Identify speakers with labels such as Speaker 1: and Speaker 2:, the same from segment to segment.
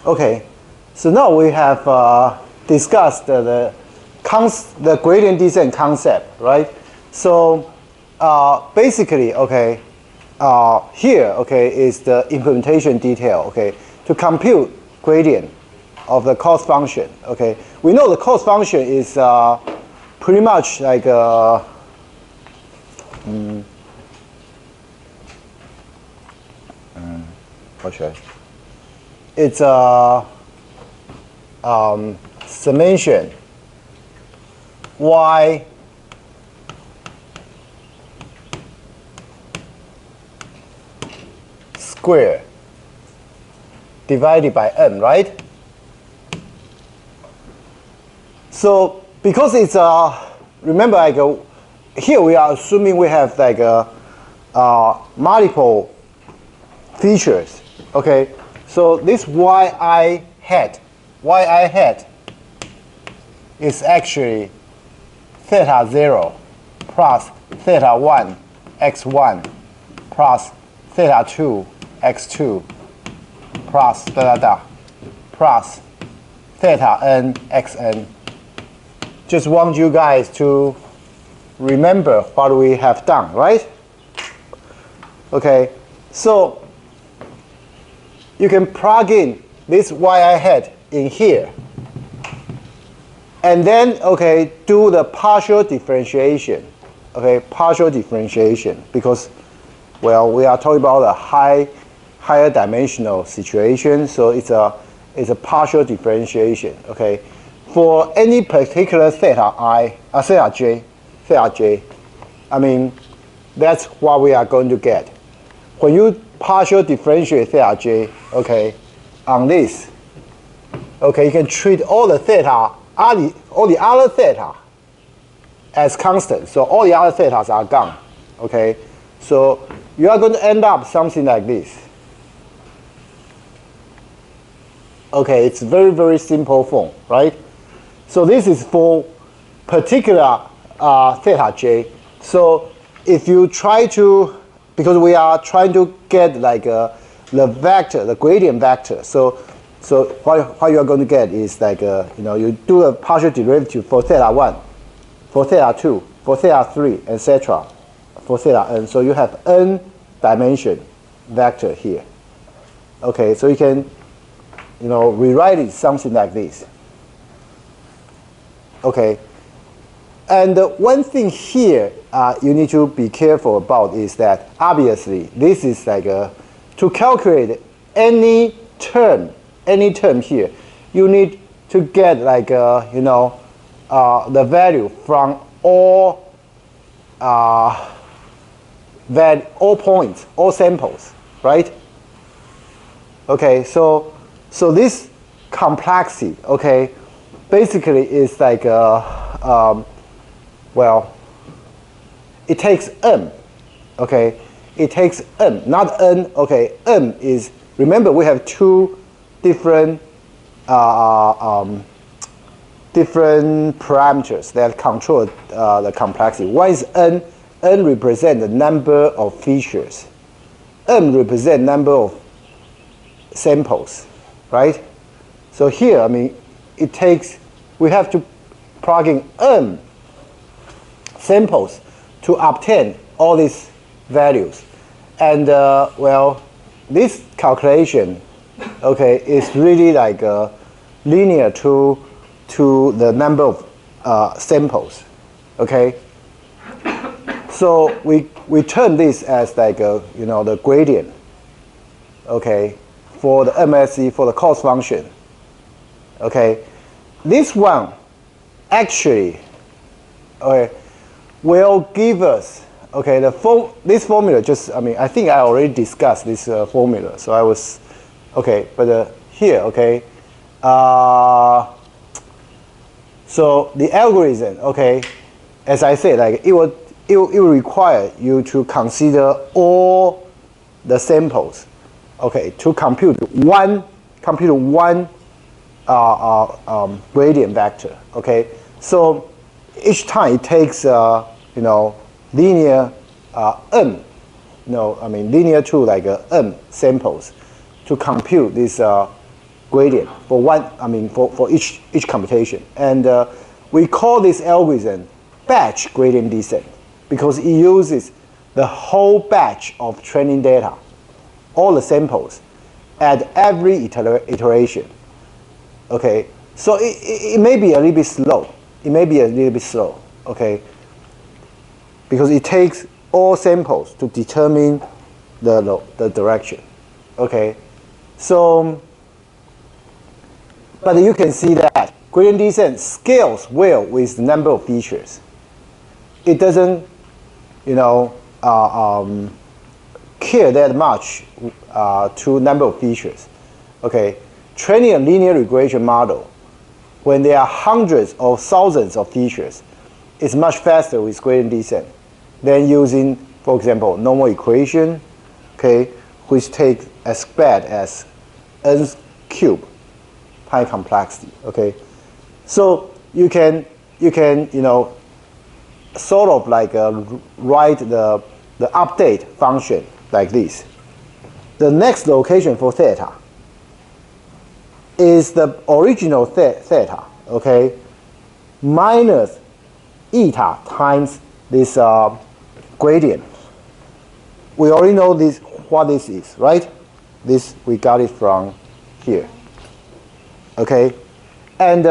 Speaker 1: Okay, so now we have discussed the gradient descent concept, right? So basically, okay, here, okay, is the implementation detail, okay, to compute gradient of the cost function, okay. We know the cost function is pretty much like what should I? It's a summation y square divided by n, right? So because it's remember, like here we are assuming we have like multiple features, okay? So this yi hat is actually theta 0 plus theta 1 x1 plus theta 2 x2 plus plus theta n xn. Just want you guys to remember what we have done, right? Okay, so you can plug in this yi hat in here, and then, okay, do the partial differentiation, okay, partial differentiation, because, well, we are talking about a higher dimensional situation, so it's a partial differentiation, okay, for any particular theta j. I mean, that's what we are going to get. When you partial differentiate theta j, okay, on this, okay, you can treat all the theta, all the other theta as constant. So all the other thetas are gone, okay. So you are going to end up something like this. Okay, it's very, very simple form, right? So this is for particular theta j. So if you try to, because we are trying to get like the vector, the gradient vector. So what you are going to get is like you do a partial derivative for theta 1, for theta 2, for theta 3, etc. for theta n. So you have n dimension vector here. Okay, so you can rewrite it something like this. Okay, and one thing here you need to be careful about is that obviously this is like to calculate any term here, you need to get like the value from all points, all samples, right? Okay, so this complexity, okay, basically is like well, it takes m, okay, it takes m, not n, okay, m is, remember we have two different different parameters that control the complexity. One is n represent the number of features, m represent number of samples, right? So here, I mean, it takes, we have to plug in n samples to obtain all these values. And well, this calculation, okay, is really like linear to the number of samples, okay? So we term this as like the gradient, okay, for the MSE, for the cost function, okay? This one actually, okay, will give us, okay, this formula just, I mean, I think I already discussed this formula, so I was, okay, but here, okay, so the algorithm, okay, as I said, like it will require you to consider all the samples, okay, to compute one gradient vector, okay. So each time it takes linear n, linear to like n samples to compute this gradient for each computation, and we call this algorithm batch gradient descent because it uses the whole batch of training data, all the samples, at every iteration. Okay, so it may be a little bit slow. It may be a little bit slow. Okay, because it takes all samples to determine the direction. Okay, so but you can see that gradient descent scales well with the number of features. It doesn't, care that much to number of features. Okay, training a linear regression model when there are hundreds or thousands of features is much faster with gradient descent than using, for example, normal equation, okay, which takes as bad as n cubed high complexity. Okay, so you can sort of like write the update function like this. The next location for theta is the original theta, okay, minus eta times this gradient. We already know what this is, right? This we got it from here. Okay, and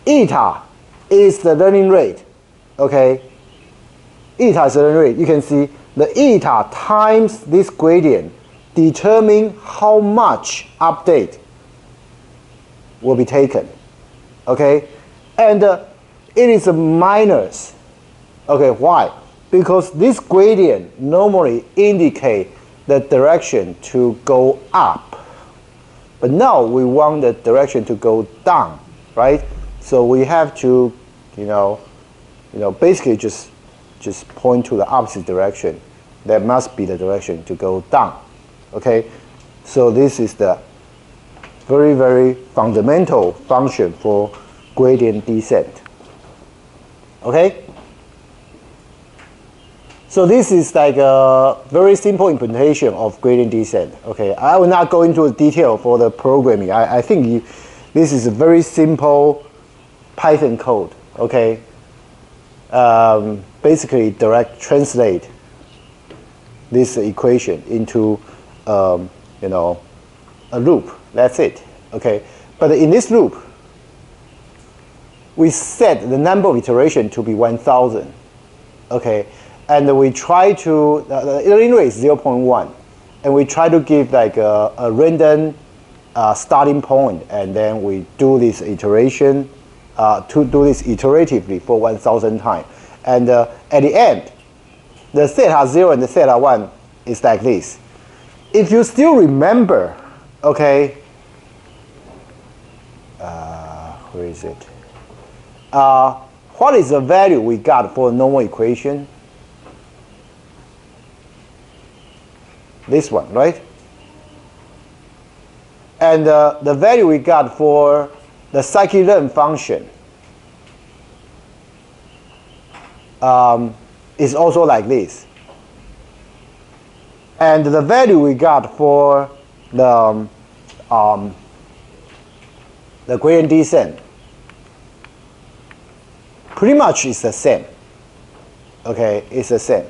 Speaker 1: eta is the learning rate. Okay, eta is the learning rate. You can see the eta times this gradient determine how much update will be taken. Okay, and it is a minus. Okay, why? Because this gradient normally indicate the direction to go up. But now we want the direction to go down, right? So we have to, basically just point to the opposite direction. That must be the direction to go down. Okay? So this is the very, very fundamental function for gradient descent. Okay? So this is like a very simple implementation of gradient descent. Okay, I will not go into detail for the programming. I think this is a very simple Python code. Okay, basically direct translate this equation into a loop. That's it. Okay, but in this loop, we set the number of iterations to be 1,000. Okay. And we try to, the learning rate is 0.1, and we try to give like a random starting point, and then we do this iteration, to do this iteratively for 1,000 times. And at the end, the theta 0 and the theta 1 is like this. If you still remember, okay, where is it? What is the value we got for a normal equation? This one, right? And the value we got for the scikit-learn function is also like this. And the value we got for the gradient descent pretty much is the same. Okay, it's the same.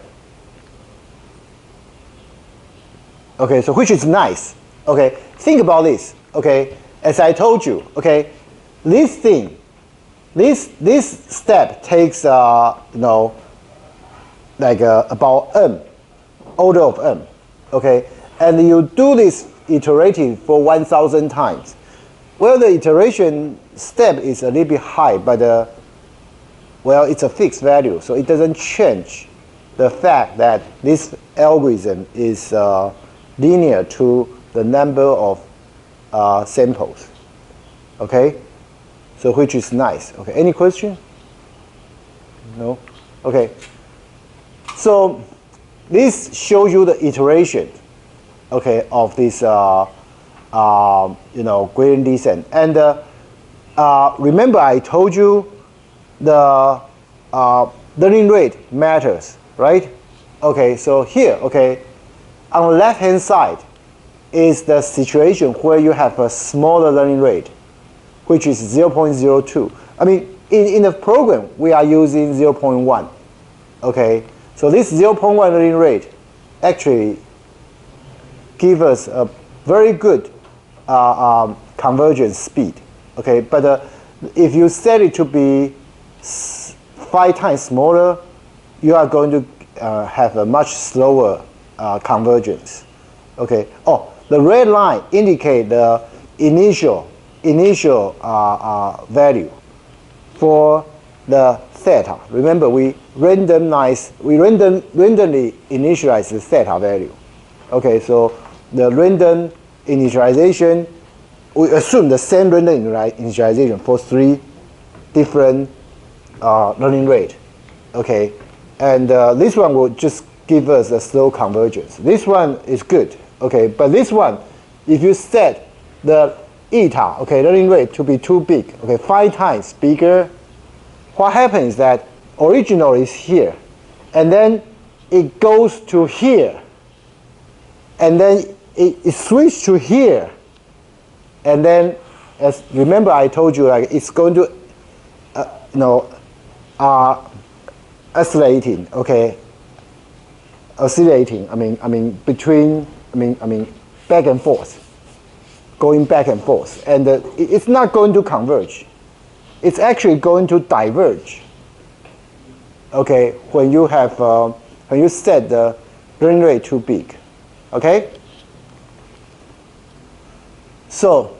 Speaker 1: Okay, so which is nice. Okay, think about this. Okay, as I told you. Okay, this thing, this step takes like about m, order of m. Okay, and you do this iterative for 1,000 times. Well, the iteration step is a little bit high, but well, it's a fixed value, so it doesn't change the fact that this algorithm is linear to the number of samples. Okay, so which is nice. Okay, any question? No. Okay. So this shows you the iteration, okay, of this gradient descent. And remember, I told you the learning rate matters, right? Okay, so here, okay, on the left-hand side, is the situation where you have a smaller learning rate, which is 0.02. I mean, in the program, we are using 0.1. Okay, so this 0.1 learning rate actually gives us a very good convergence speed. Okay, but if you set it to be 5 times smaller, you are going to have a much slower convergence. Okay. Oh, the red line indicates the initial value for the theta. Remember, we randomly initialize the theta value. Okay, so the random initialization, we assume the same random initialization for 3 different learning rate. Okay, and this one will just give us a slow convergence. This one is good. Okay, but this one, if you set the eta, okay, learning rate to be too big, okay, 5 times bigger, what happens is that originally is here, and then it goes to here, and then it switches to here, and then, as remember I told you, like it's going to, oscillating, okay, oscillating. I mean between, back and forth, going back and forth, and it's not going to converge. It's actually going to diverge. Okay, when you have when you set the learning rate too big. Okay. So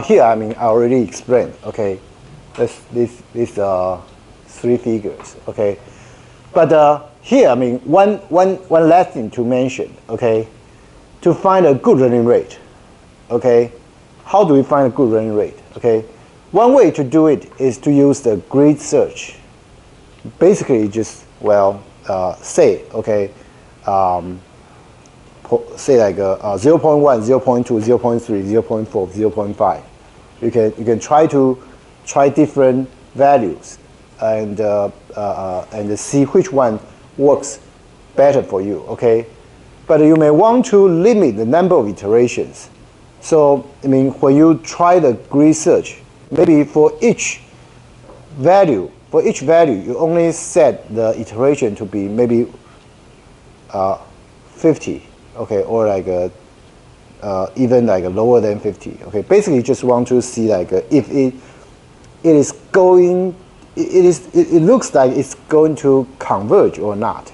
Speaker 1: here, I already explained. Okay, these 3 figures. Okay, but here, one last thing to mention. Okay, to find a good learning rate. Okay, how do we find a good learning rate? Okay, one way to do it is to use the grid search. Basically, just say okay. Say like 0.1, 0.2, 0.3, 0.4, 0.5. You can try different values and see which one works better for you. Okay, but you may want to limit the number of iterations. So when you try the grid search, maybe for each value you only set the iteration to be maybe 50. Okay, or like even like lower than 50. Okay, basically you just want to see like if it looks like it's going to converge or not.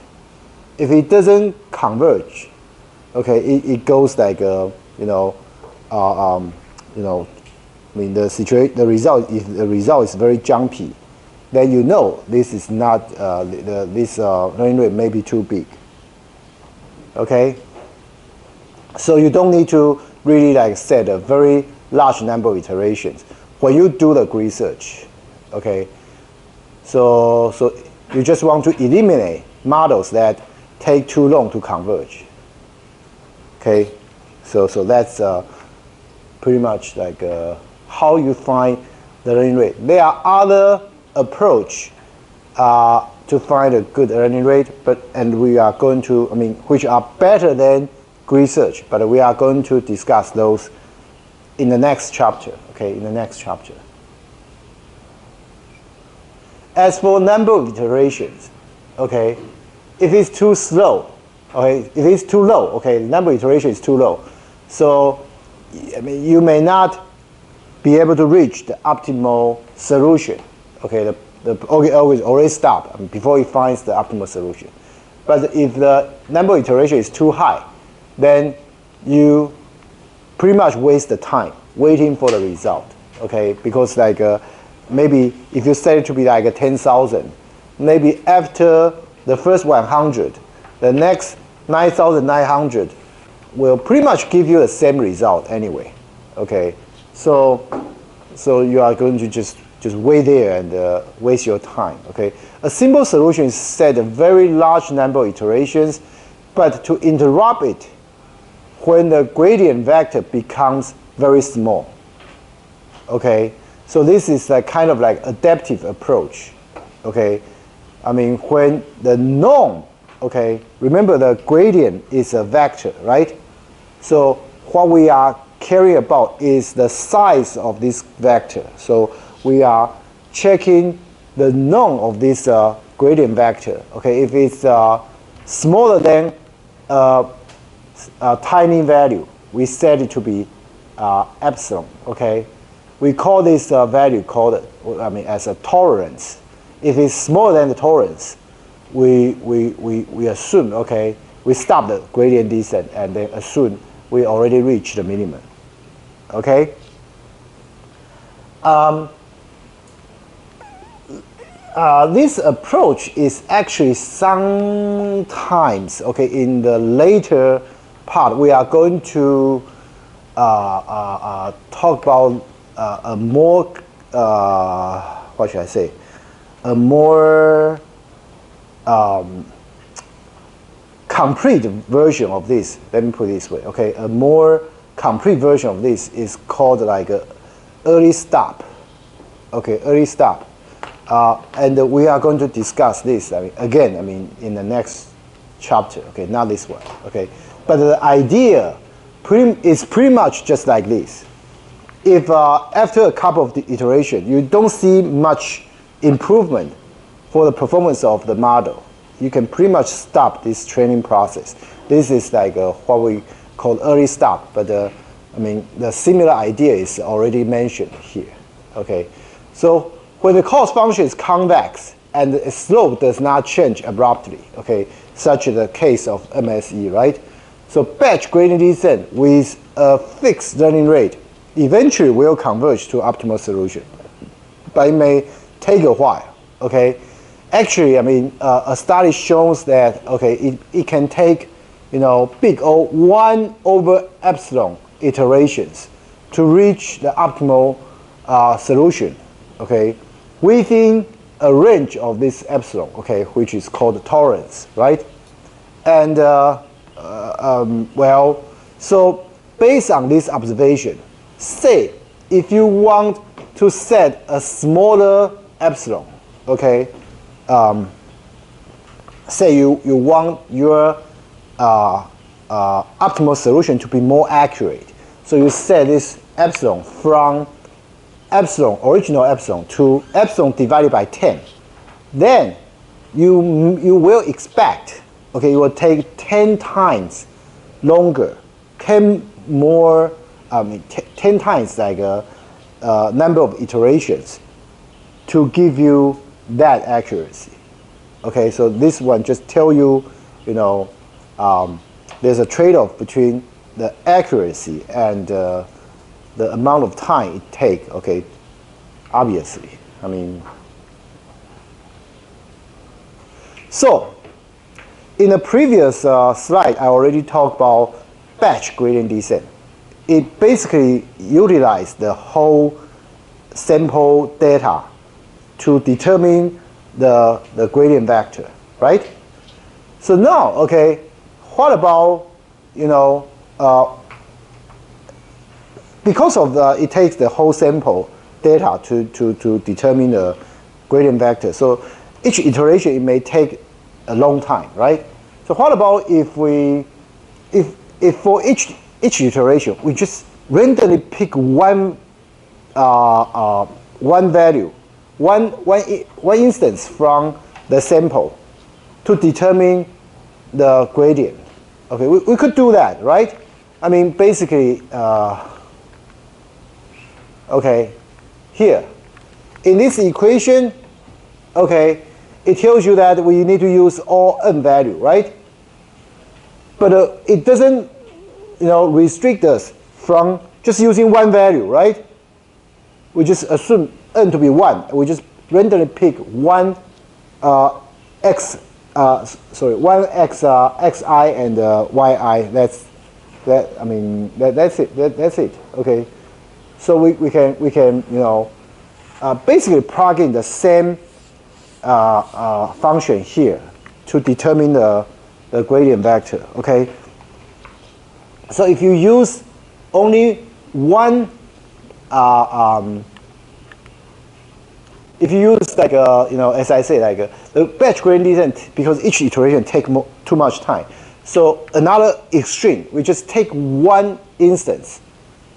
Speaker 1: If it doesn't converge, okay, it goes like the result, if the result is very jumpy, then you know this is not this learning rate may be too big. Okay, so you don't need to really like set a very large number of iterations when you do the grid search. Okay, so you just want to eliminate models that take too long to converge. Okay, so that's pretty much like how you find the learning rate. There are other approach to find a good learning rate, and we are going to, which are better than grid search, but we are going to discuss those in the next chapter. Okay, in the next chapter. As for number of iterations, okay, if it's too slow, okay, if it's too low, okay, the number of iterations is too low, so you may not be able to reach the optimal solution. Okay, the always stop before it finds the optimal solution. But if the number of iteration is too high, then you pretty much waste the time waiting for the result. Okay, because like maybe if you set it to be like 10,000, maybe after the first 100, the next 9,900 will pretty much give you the same result anyway. Okay, so you are going to just wait there and waste your time. Okay, a simple solution is set a very large number of iterations, but to interrupt it when the gradient vector becomes very small. Okay, so this is a kind of like adaptive approach. Okay, when the norm okay, remember the gradient is a vector, right? So what we are caring about is the size of this vector. So we are checking the norm of this gradient vector. Okay, if it's smaller than a tiny value, we set it to be epsilon. Okay, we call this value as a tolerance. If it's smaller than the tolerance, we assume, okay, we stop the gradient descent and then assume we already reached the minimum. Okay. This approach is actually sometimes, okay, in the later part, we are going to talk about a more, what should I say, a more complete version of this. Let me put it this way, okay, a more complete version of this is called like a early stop, okay, early stop. And we are going to discuss this again, in the next chapter, okay, not this one, okay. But the idea is pretty much just like this. If after a couple of the iteration, you don't see much improvement for the performance of the model, you can pretty much stop this training process. This is like what we call early stop, but the similar idea is already mentioned here, okay. So when the cost function is convex and the slope does not change abruptly, okay, such as the case of MSE, right? So batch gradient descent with a fixed learning rate eventually will converge to optimal solution, but it may take a while, okay? Actually, a study shows that, okay, it can take, big O 1 over epsilon iterations to reach the optimal solution, okay, within a range of this epsilon, okay, which is called tolerance, right? And so based on this observation, say if you want to set a smaller epsilon, okay, say you want your optimal solution to be more accurate, so you set this epsilon from original epsilon to epsilon divided by 10, then you will expect, okay, it will take 10 times longer, 10 times like a number of iterations to give you that accuracy. Okay, so this one just tell you, there's a trade-off between the accuracy and the amount of time it takes, okay, obviously. So, in the previous slide, I already talked about batch gradient descent. It basically utilized the whole sample data to determine the gradient vector, right? So now, okay, what about, because of it takes the whole sample data to determine the gradient vector. So each iteration, it may take a long time, right? So what about if for each iteration, we just randomly pick one value, one instance from the sample to determine the gradient. Okay, we could do that, right? Basically, okay, here in this equation, okay, it tells you that we need to use all n value, right? But it doesn't, restrict us from just using one value, right? We just assume n to be 1. We just randomly pick one one xi and yi. That's it. That's it. Okay. So we can basically plug in the same function here to determine the gradient vector. Okay. So if you use only one if you use like as I say, like the batch gradient descent, because each iteration take too much time. So another extreme, we just take one instance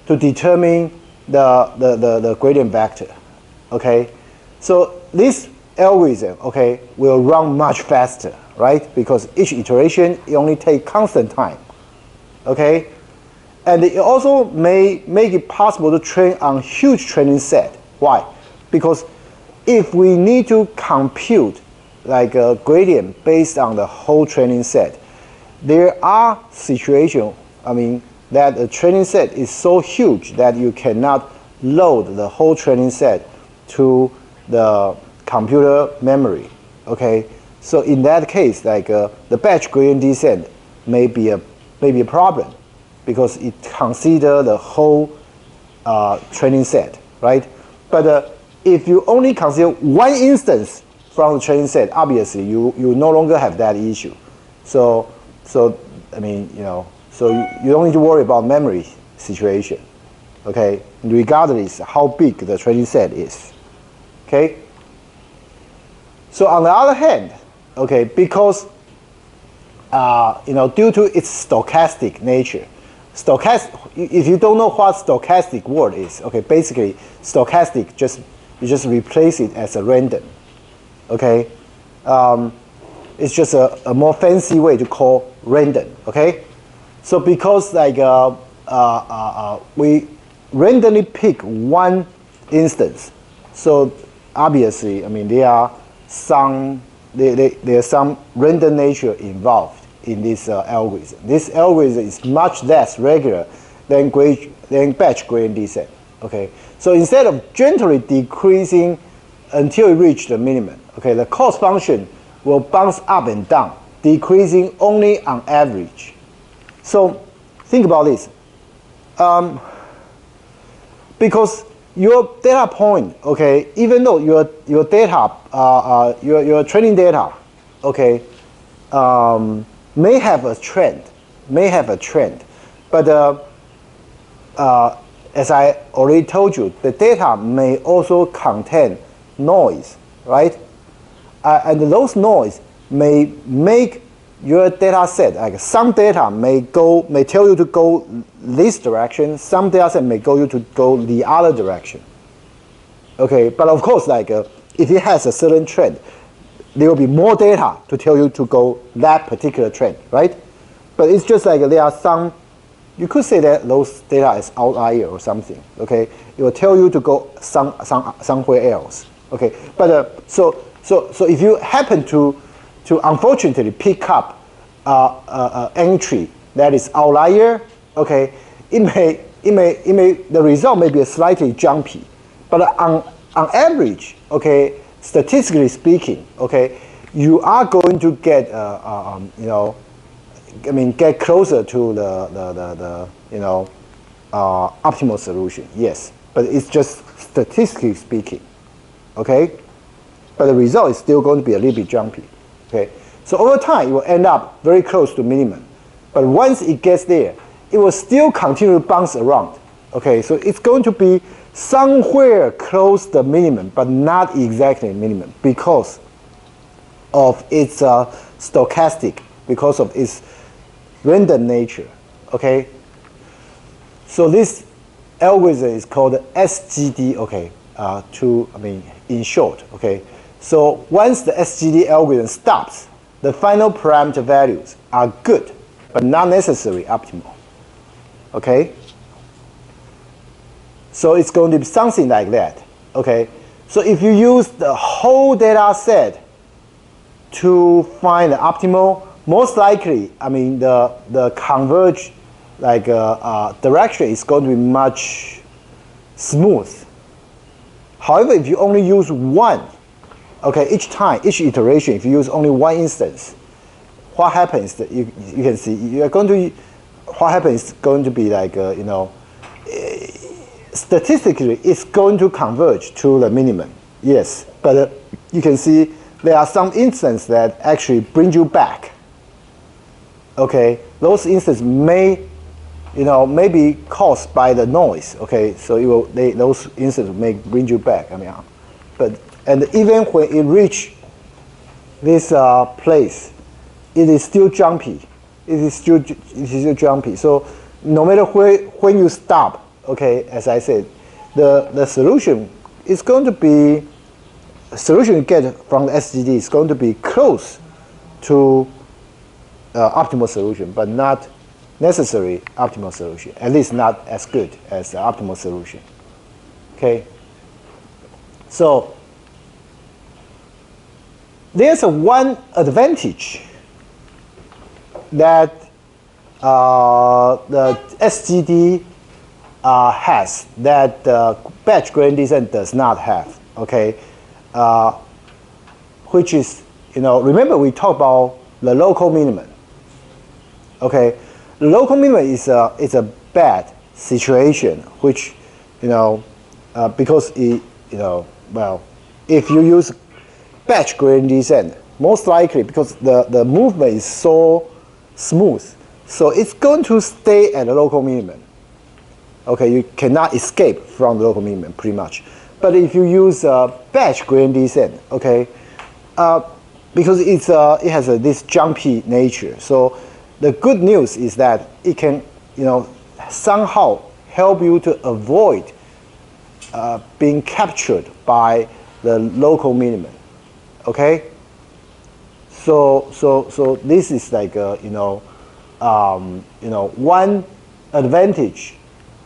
Speaker 1: to determine the gradient vector. Okay, so this algorithm, okay, will run much faster, right? Because each iteration it only take constant time. Okay, and it also may make it possible to train on huge training set. Why? Because if we need to compute like a gradient based on the whole training set, there are situations, that the training set is so huge that you cannot load the whole training set to the computer memory. Okay, so in that case, like the batch gradient descent may be a problem because it considers the whole training set, right? But if you only consider one instance from the training set, obviously you no longer have that issue. So you don't need to worry about memory situation, okay? Regardless how big the training set is, okay? So on the other hand, okay, because due to its stochastic nature, if you don't know what stochastic word is, okay, basically stochastic you just replace it as a random, okay? It's just a more fancy way to call random, okay? So because like we randomly pick one instance, so obviously there are some random nature involved in this algorithm. This algorithm is much less regular than batch gradient descent. Okay, so instead of gently decreasing until it reaches the minimum, okay, the cost function will bounce up and down, decreasing only on average. So think about this. Because your data point, okay, even though your data, your training data, okay, may have a trend, but as I already told you, the data may also contain noise, right? And those noise may make your data set, like some data may tell you to go this direction, some data set may go you to go the other direction. Okay, but of course, like if it has a certain trend, there will be more data to tell you to go that particular trend, right? But it's just like there are some, you could say that those data is outlier or something. Okay, it will tell you to go somewhere else. Okay, but so if you happen to unfortunately pick up entry that is outlier, okay, the result may be slightly jumpy, but on average, okay, statistically speaking, okay, you are going to get get closer to the optimal solution. Yes, but it's just statistically speaking, okay. But the result is still going to be a little bit jumpy. Okay, so over time it will end up very close to minimum, but once it gets there, it will still continue to bounce around. Okay, so it's going to be somewhere close to the minimum, but not exactly minimum because of its stochastic, because of its random nature. Okay, so this algorithm is called SGD. Okay, in short. Okay. So once the SGD algorithm stops, the final parameter values are good, but not necessarily optimal. Okay? So it's going to be something like that. Okay? So if you use the whole data set to find the optimal, most likely, the converge direction is going to be much smooth. However, if you only use one, okay, each iteration, if you use only one instance, what happens? That you can see what happens is going to be like statistically it's going to converge to the minimum. Yes, but you can see there are some instances that actually bring you back. Okay, those instances may be caused by the noise. Okay, so those instances may bring you back. But And even when it reach this place, it is still jumpy. It is still jumpy. So no matter when you stop, okay, as I said, the solution is going to be, the solution you get from the SGD is going to be close to optimal solution, but not necessary optimal solution. At least not as good as the optimal solution. Okay. So there's one advantage that the SGD has that batch gradient descent does not have. Okay, which is, remember we talked about the local minimum. Okay, the local minimum is a bad situation, which because it well, if you use batch gradient descent, most likely because the movement is so smooth, so it's going to stay at the local minimum. Okay, you cannot escape from the local minimum pretty much. But if you use batch gradient descent, okay, because it has this jumpy nature. So the good news is that it can somehow help you to avoid being captured by the local minimum. Okay. So this is like one advantage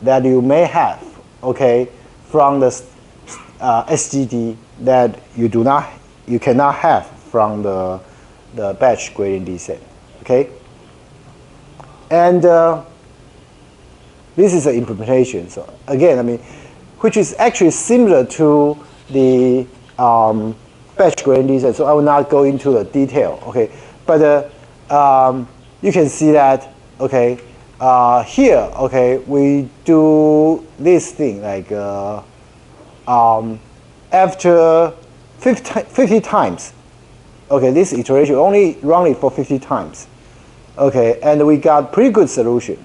Speaker 1: that you may have, okay, from the SGD that you cannot have from the batch gradient descent. Okay. And this is an implementation. So again, which is actually similar to the batch gradient descent. So I will not go into the detail. Okay, but you can see that. Okay, here. Okay, we do this thing like after 50 times. Okay, this iteration only run it for 50 times. Okay, and we got pretty good solution.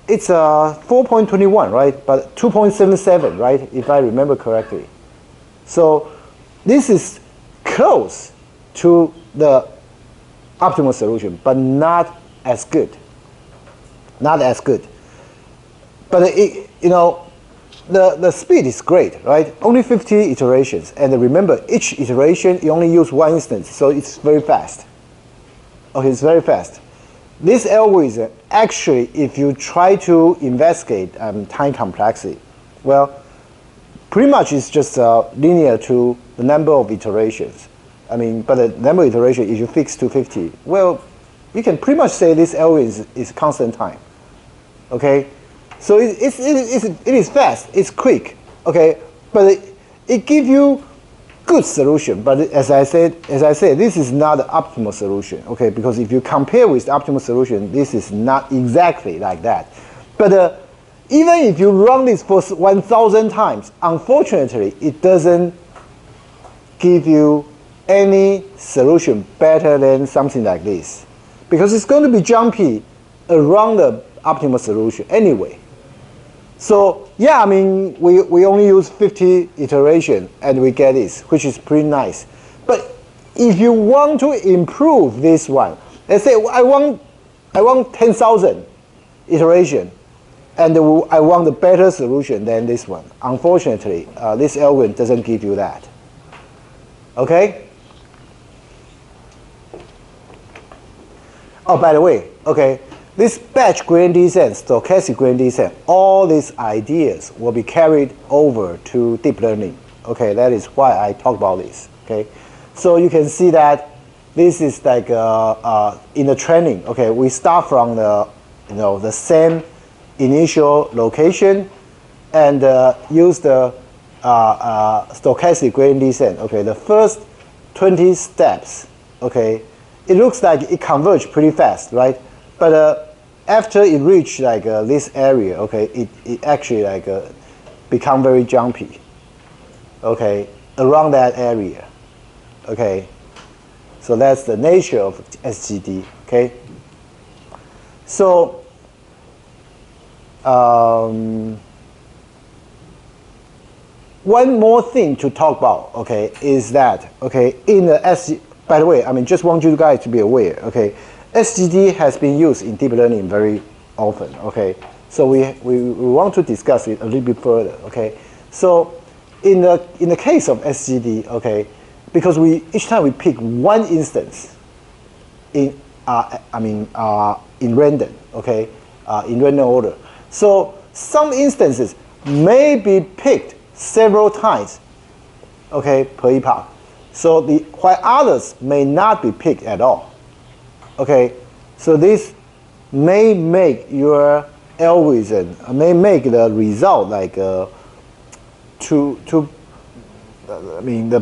Speaker 1: It's 4.21, right? But 2.77, right? If I remember correctly. So this is close to the optimal solution, but not as good. Not as good. But the speed is great, right? Only 50 iterations, and remember, each iteration you only use one instance, so it's very fast. Okay, it's very fast. This algorithm, actually, if you try to investigate time complexity, well, pretty much it's just linear to the number of iterations. But the number of iterations, if you fix to 50, well, you can pretty much say this algorithm is constant time. Okay, so it is fast, it's quick. Okay, but it gives you good solution. But as I said, this is not the optimal solution. Okay, because if you compare with the optimal solution, this is not exactly like that. But even if you run this for 1,000 times, unfortunately, it doesn't give you any solution better than something like this, because it's going to be jumpy around the optimal solution anyway. So yeah, we only use 50 iteration and we get this, which is pretty nice. But if you want to improve this one, let's say I want 10,000 iteration, and I want a better solution than this one. Unfortunately, this algorithm doesn't give you that. Okay. Oh, by the way, okay. This batch gradient descent, stochastic gradient descent, all these ideas will be carried over to deep learning. Okay, that is why I talk about this. Okay, so you can see that this is like in the training. Okay, we start from the same initial location and use the stochastic gradient descent. Okay, the first 20 steps. Okay, it looks like it converges pretty fast, right? But after it reach like this area, okay, it actually like become very jumpy. Okay, around that area. Okay, so that's the nature of SGD. Okay, so one more thing to talk about, okay, is that, okay, in the SGD, by the way, I mean, just want you guys to be aware, okay, SGD has been used in deep learning very often, okay, so we want to discuss it a little bit further, okay. So in the case of SGD, okay, because each time we pick one instance in in random, okay, in random order. So some instances may be picked several times, okay, per epoch. So while others may not be picked at all, okay. So this may make your algorithm, may make the result like the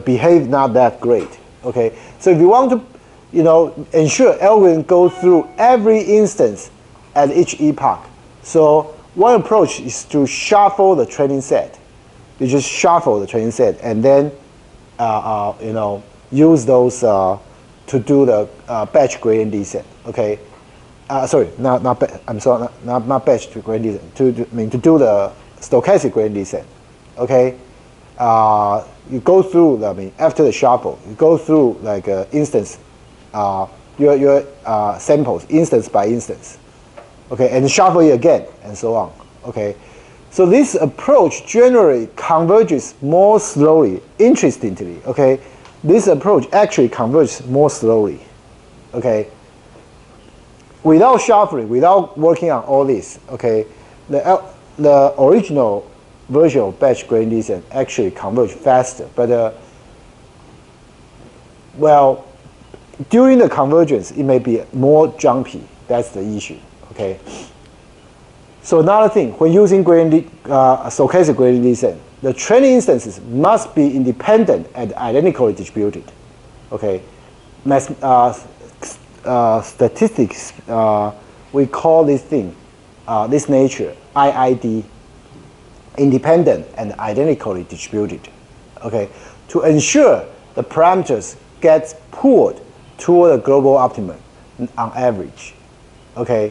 Speaker 1: behave not that great, okay. So if you want to, ensure algorithm go through every instance at each epoch. So one approach is to shuffle the training set. You just shuffle the training set and then, use those to do the batch gradient descent. Okay, sorry, not batch gradient descent. To do the stochastic gradient descent. Okay, you go through. After the shuffle, you go through like instance. Your samples instance by instance, okay, and shuffle it again, and so on, okay. So this approach generally converges more slowly. Interestingly, okay, this approach actually converges more slowly, okay. Without shuffling, without working on all this, okay, the original version of batch gradient descent actually converge faster, but well. During the convergence, it may be more jumpy. That's the issue. Okay. So another thing, when using stochastic gradient descent, the training instances must be independent and identically distributed. Okay. Statistics, we call this thing, this nature, IID, independent and identically distributed. Okay. To ensure the parameters get pooled toward a global optimum on average, okay.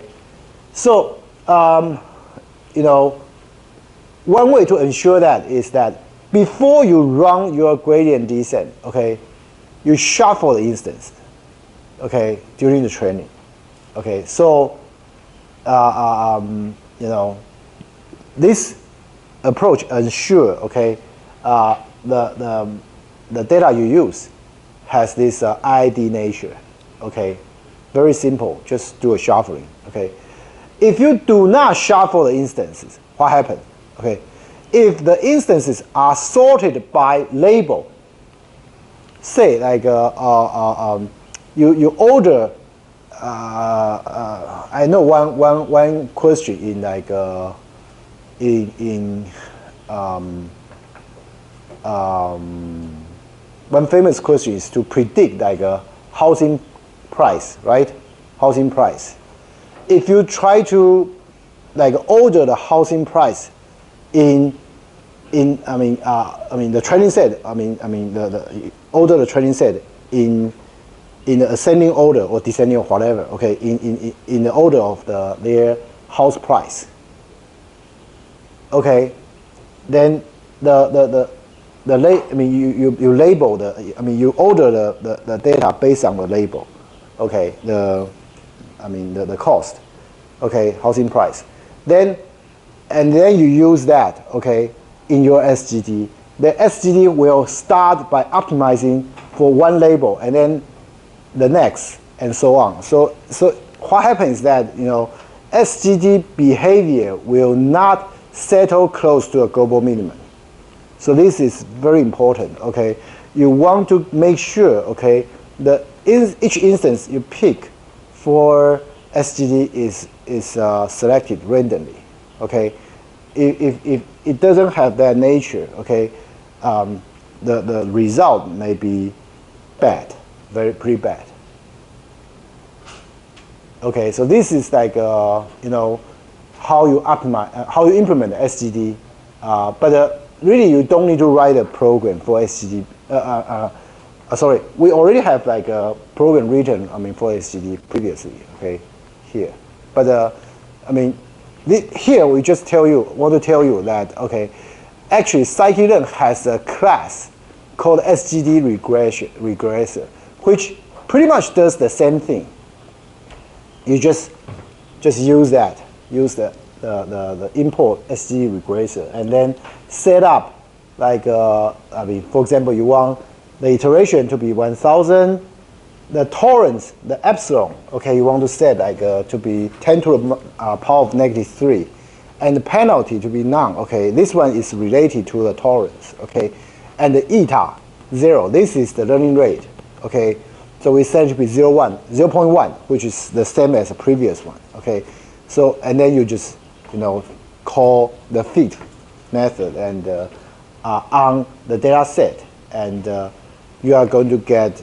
Speaker 1: So one way to ensure that is that before you run your gradient descent, okay, you shuffle the instance, okay, during the training, okay. So this approach ensure, okay, the data you use has this ID nature, okay, very simple. Just do a shuffling, okay. If you do not shuffle the instances, what happens? Okay, if the instances are sorted by label, say like you order. I know one question in like one famous question is to predict like a housing price, right? Housing price. If you try to like order the housing price in the training set, the order the training set in the ascending order or descending or whatever, okay, in the order of their house price. Okay, then you label you order the data based on the label, okay, the cost, okay, housing price. Then you use that, okay, in your SGD. The SGD will start by optimizing for one label and then the next and so on. So what happens is that SGD behavior will not settle close to a global minimum. So this is very important, okay? You want to make sure, okay, that each instance you pick for SGD is selected randomly, okay? If it doesn't have that nature, okay, the result may be bad, pretty bad. Okay, so this is like how you optimize, how you implement the SGD, but really you don't need to write a program for SGD. Sorry, we already have like a program written, for SGD previously, okay, here. But here we just want to tell you that, okay, actually scikit-learn has a class called SGD regressor, which pretty much does the same thing. You just use that, use the import SGD regressor, and then set up like I mean, for example, you want the iteration to be 1000, the tolerance, the epsilon, okay, you want to set like to be 10 to the power of -3, and the penalty to be none. Okay, this one is related to the tolerance. Okay, and the eta 0. This is the learning rate. Okay, so we set it to be 0.1, which is the same as the previous one. Okay, so and then you just call the fit method and on the data set, and you are going to get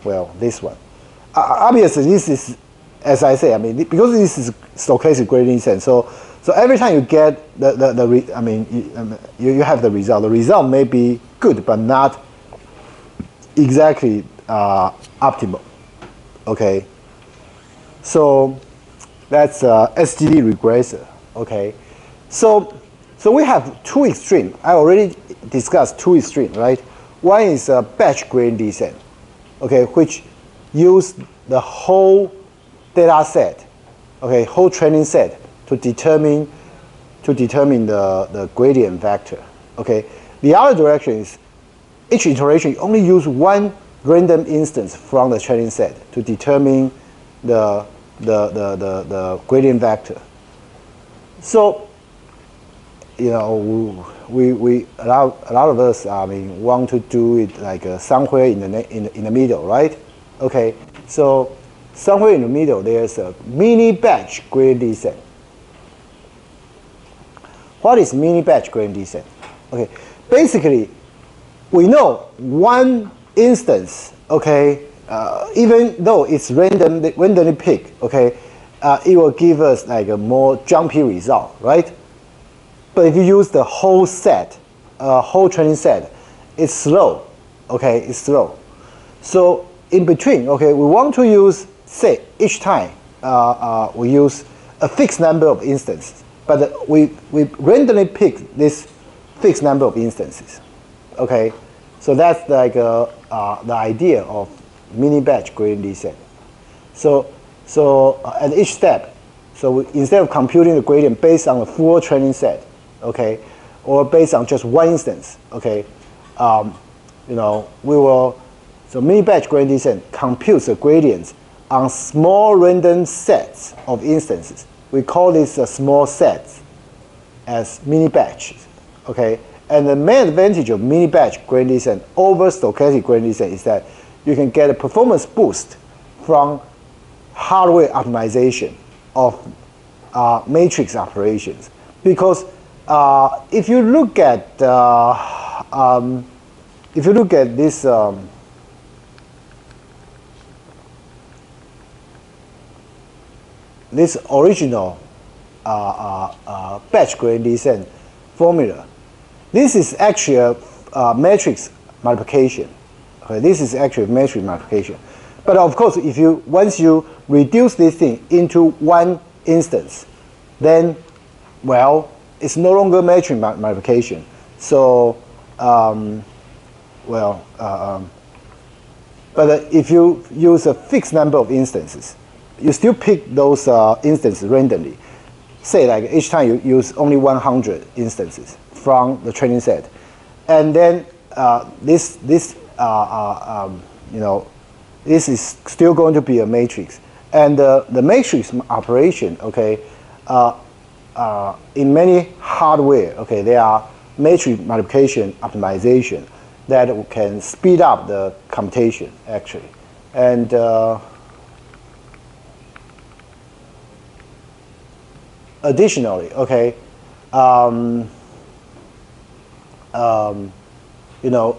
Speaker 1: well, this one. Obviously, this is, as I say, I mean, because this is stochastic gradient descent, so every time you get you have the result. The result may be good, but not exactly optimal. Okay, so that's SGD regressor. Okay, so we have two extremes. I already discussed two extremes, right? One is batch gradient descent, okay, which use the whole data set, okay, whole training set to determine the gradient vector. Okay, the other direction is each iteration you only use one random instance from the training set to determine the gradient vector. So, we a lot of us want to do it like somewhere in the middle, right? Okay, so somewhere in the middle there's a mini batch gradient descent. What is mini batch gradient descent? Okay, basically we know one instance, okay, even though it's randomly picked, okay, it will give us like a more jumpy result, right? But if you use the whole set, whole training set, it's slow, okay, it's slow. So in between, okay, we want to use, say, each time we use a fixed number of instances, but we randomly pick this fixed number of instances, okay? So that's like the idea of mini batch gradient descent. So at each step, so instead of computing the gradient based on a full training set, okay, or based on just one instance, okay, we will, so mini batch gradient descent computes the gradients on small random sets of instances. We call these small sets as mini batches, okay. And the main advantage of mini batch gradient descent over stochastic gradient descent is that you can get a performance boost from hardware optimization of matrix operations. Because if you look at this this original batch gradient descent formula, this is actually a matrix multiplication. Okay, this is actually a matrix multiplication. But of course, once you reduce this thing into one instance, then, well, it's no longer matrix multiplication. So, but if you use a fixed number of instances, you still pick those instances randomly. Say like each time you use only 100 instances from the training set, and then this is still going to be a matrix, and the matrix operation, okay, in many hardware, okay, there are matrix multiplication optimization that can speed up the computation actually, and additionally, okay,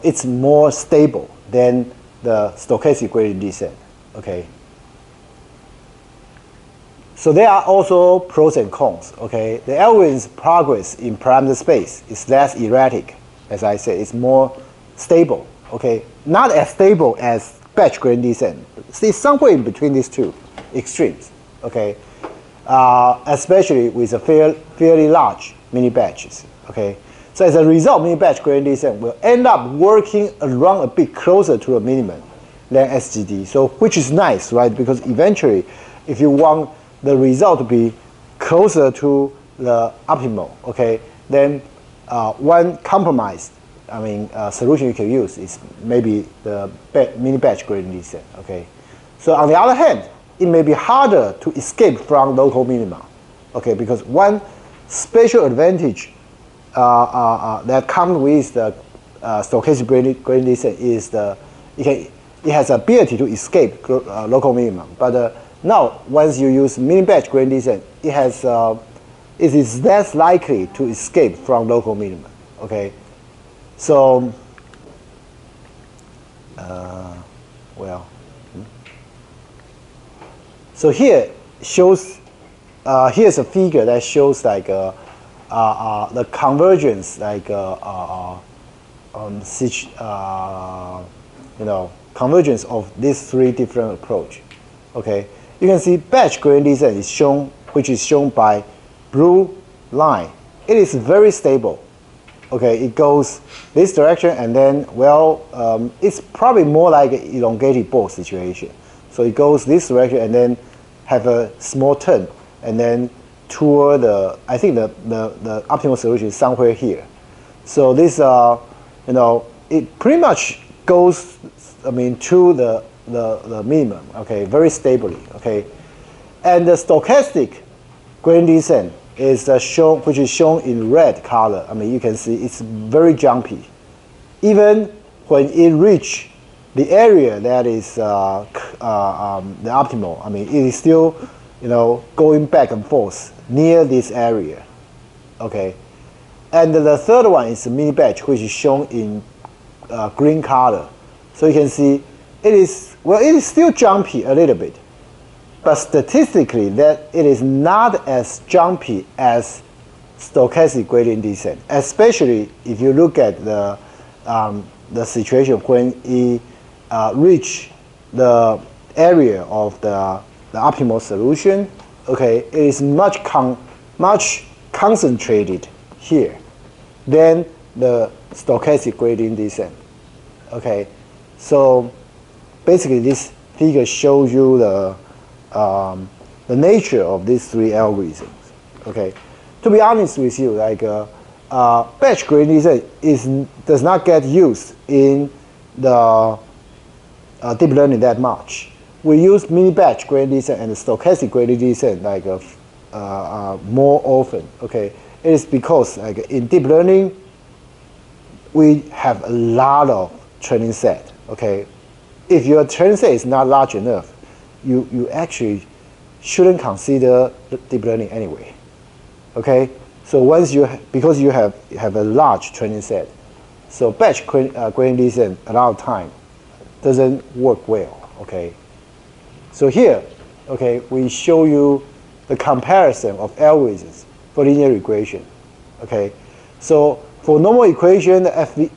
Speaker 1: it's more stable than the stochastic gradient descent, okay. So there are also pros and cons, okay. The algorithm's progress in parameter space is less erratic, as I said, it's more stable, okay. Not as stable as batch gradient descent. See, somewhere in between these two extremes, okay. Especially with a fairly large mini batches, okay. So as a result, mini-batch gradient descent will end up working around a bit closer to the minimum than SGD. So which is nice, right? Because eventually, if you want the result to be closer to the optimal, okay, then one compromise, solution you can use is maybe the mini-batch gradient descent, okay. So on the other hand, it may be harder to escape from local minima, okay, because one special advantage that comes with the stochastic gradient descent is it has the ability to escape local minimum. But now, once you use mini-batch gradient descent, it is less likely to escape from local minimum. Okay, so so here shows here's a figure that shows like the convergence, like convergence of these three different approach. Okay, you can see batch gradient descent is shown, which is shown by blue line. It is very stable. Okay, it goes this direction, and then it's probably more like an elongated ball situation. So it goes this direction and then have a small turn, and then toward I think the optimal solution is somewhere here. So this it pretty much goes to the minimum. Okay, very stably. Okay, and the stochastic gradient descent is shown, which is shown in red color. You can see it's very jumpy. Even when it reaches the area that is the optimal, it is still going back and forth near this area. Okay, and the third one is mini-batch, which is shown in green color. So you can see it is still jumpy a little bit, but statistically that it is not as jumpy as stochastic gradient descent, especially if you look at the situation when it reach the area of the optimal solution. Okay, it is much concentrated here than the stochastic gradient descent. Okay, so basically this figure shows you the nature of these three algorithms. Okay, to be honest with you, like batch gradient descent does not get used in the deep learning that much. We use mini-batch gradient descent and the stochastic gradient descent like more often. Okay, it is because like in deep learning we have a lot of training set. Okay, if your training set is not large enough, you actually shouldn't consider deep learning anyway. Okay, so because you have a large training set, so batch gradient descent a lot of time doesn't work well. Okay, so here, okay, we show you the comparison of algorithms for linear regression. Okay, so for normal equation and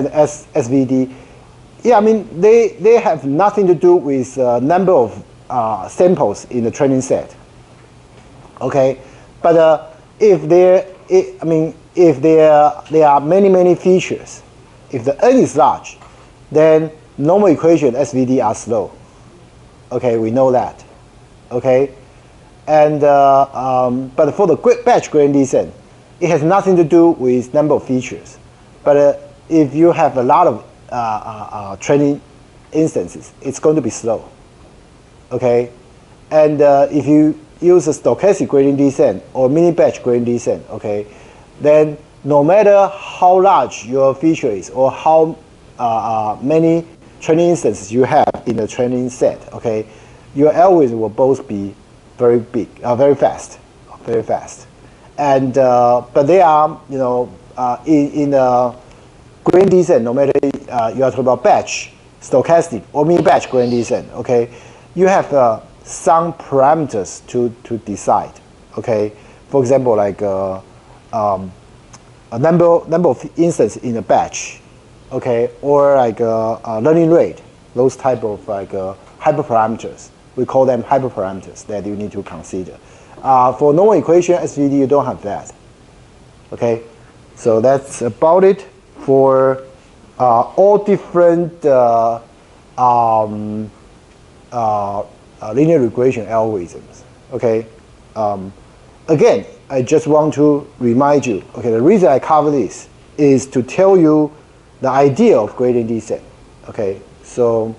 Speaker 1: SVD, yeah, they have nothing to do with number of samples in the training set. Okay, but if there are many features, if the n is large, then normal equation SVD are slow. Okay, we know that. Okay, and but for the batch gradient descent, it has nothing to do with number of features. But if you have a lot of training instances, it's going to be slow. Okay, and if you use a stochastic gradient descent or mini-batch gradient descent, okay, then no matter how large your feature is or how many training instances you have in the training set, okay, your algorithm will both be very big, very fast, and but they are, in gradient descent, no matter you are talking about batch, stochastic, or mini-batch gradient descent, okay, you have some parameters to decide. Okay, for example, like a number of instances in a batch, okay, or like a learning rate, those type of like hyperparameters. We call them hyperparameters that you need to consider. For normal equation SVD, you don't have that. Okay, So that's about it for all different linear regression algorithms. Okay. Again, I just want to remind you. Okay, the reason I cover this is to tell you the idea of gradient descent. Okay, so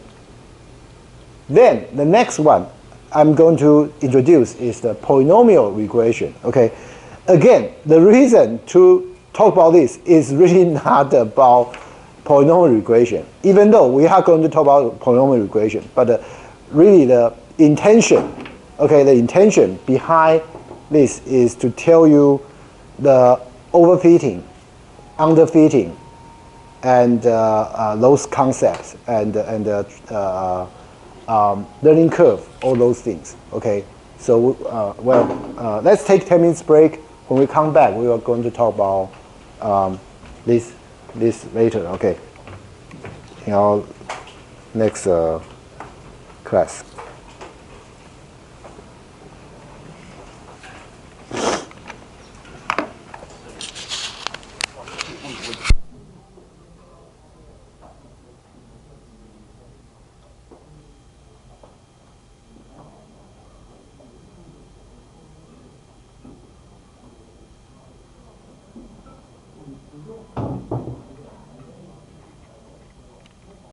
Speaker 1: then the next one I'm going to introduce is the polynomial regression. Okay, again, the reason to talk about this is really not about polynomial regression, even though we are going to talk about polynomial regression, but really the intention, okay, the intention behind this is to tell you the overfitting, underfitting, and those concepts and learning curve, all those things. Okay, so let's take 10 minutes break. When we come back, we are going to talk about this later. Okay, in our next class.